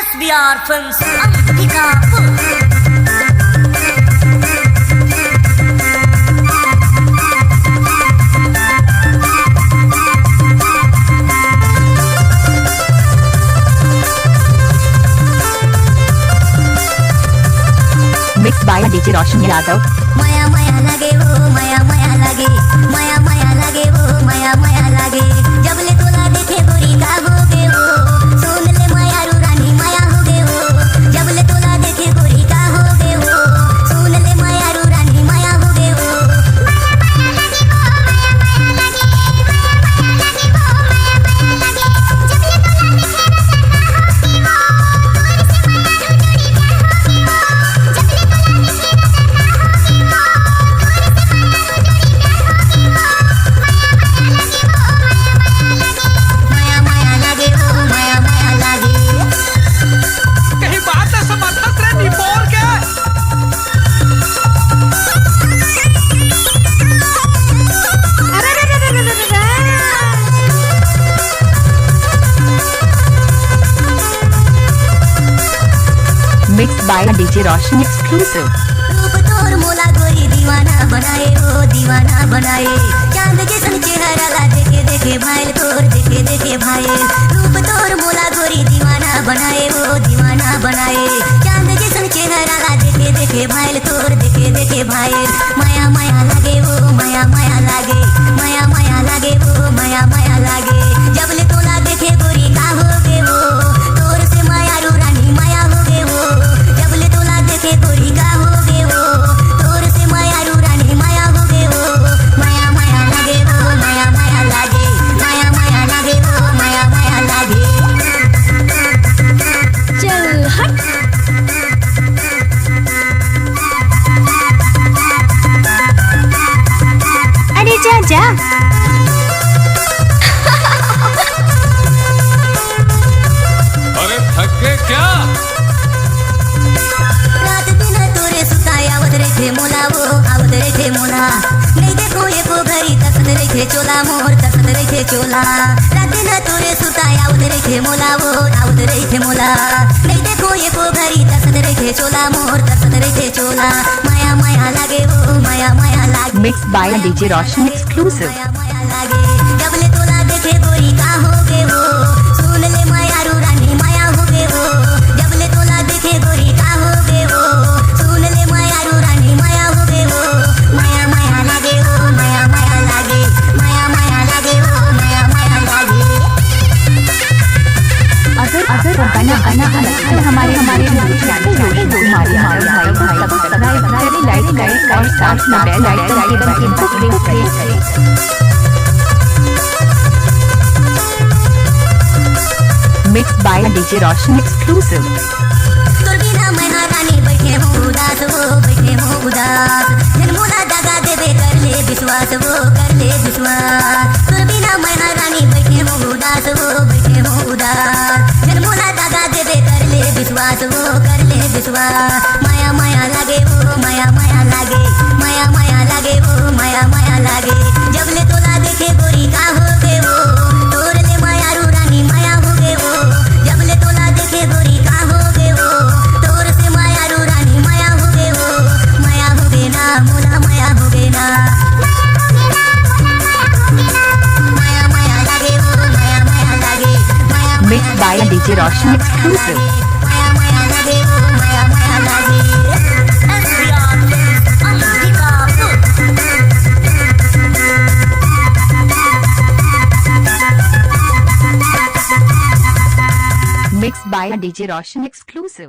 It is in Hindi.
SBR Films, Ambikapur. Mix by DJ Roshan Yadav. माया माया लागे वो माया माया लागे, माया माया लागे वो माया माया लागे। जब ले तोला देखे गोरी का हो गे वो, सुन ले माया रू रानी माया हो गे वो। जब ले तोला देखे गोरी का हो गे वो, सुन ले माया रू रानी माया हो गे वो। Mix by DJ Roshan exclusive. रूप तोर मोला गोरी दीवाना बनाए वो दीवाना बनाए। चांद जैसन चेहरा ला देखे देखे भाईल तोर देखे देखे भाईल। रूप तोर मोला गोरी दीवाना बनाए वो दीवाना बनाए। चांद जैसन चेहरा ला देखे देखे भाईल तोर देखे देखे भाईल। माया माया लागे वो माया माया लागे, माया माया लागे वो माया माया लागे। जब ले तोला देखे गोरी का हो गे वो, तोर से माया रू रानी माया हो गे वो। जब ले तोला देखे गोरी का हो गे वो, तोर से माया रू रानी माया हो गे वो। माया माया लागे वो माया माया लागे, माया माया लागे वो माया माया लागे। चल हट। अरे जा जा। अरे थक गए क्या? रात दिन तोरे सुताई आवत रहे मोला वो आवत रहे मोला। नहीं देखो ये को घरी तकत रहे चोला मोर तकत रहे चोला। रात दिन तोरे सुताई आवत रहे मोला वो आवत रहे मोला। नहीं देखो ये को घरी तकत रहे चोला मोर तकत रहे चोला। माया माया लागे वो माया माया लागे। Mix by DJ Roshan exclusive. माया माया लागे। जब ले तोला देखे गोरी का हो गे वो, सुन ले माया रू रानी माया हो गे वो। जब ले तोला देखे गोरी का हो गे वो, सुन ले माया रू रानी माया हो गे वो। माया माया लागे वो माया माया लागे, माया माया लागे वो माया माया लागे। अगर गाना गाना अलग हमारे यूट्यूब चैनल रोशन कुमार यादव भाई को सब्सक्राइब करें, लाइक करें और साथ में बेल आइकन के बटन को प्रेस करें। Mix by DJ Roshan exclusive. तोर बिना मैं रानी बैठे हूँ उदास वो बैठे हूँ उदास। जन्मोला दगा देवे कर ले विश्वास वो कर ले विश्वास। तोर बिना मैं रानी बैठे हूँ उदास वो बैठे हूँ उदास। जन्मोला दगा देवे कर ले विश्वास वो कर ले विश्वास। माया माया लागे वो माया माया लागे, माया माया लागे वो माया माया लागे। जब ले तोला देखे गोरी का हो गे वो, तोर ले माया रू रानी माया हो गे वो। जब ले तोला देखे गोरी का हो गे वो, तोर से माया रू रानी माया हो गे वो। माया हो गे ना मोला माया हो गे ना। माया माया लागे वो माया माया लागे, माया mix by DJ Roshan exclusive. माया माया लागे वो माया माया लागे। SBR Films, Ambikapur. Mix by DJ Roshan exclusive.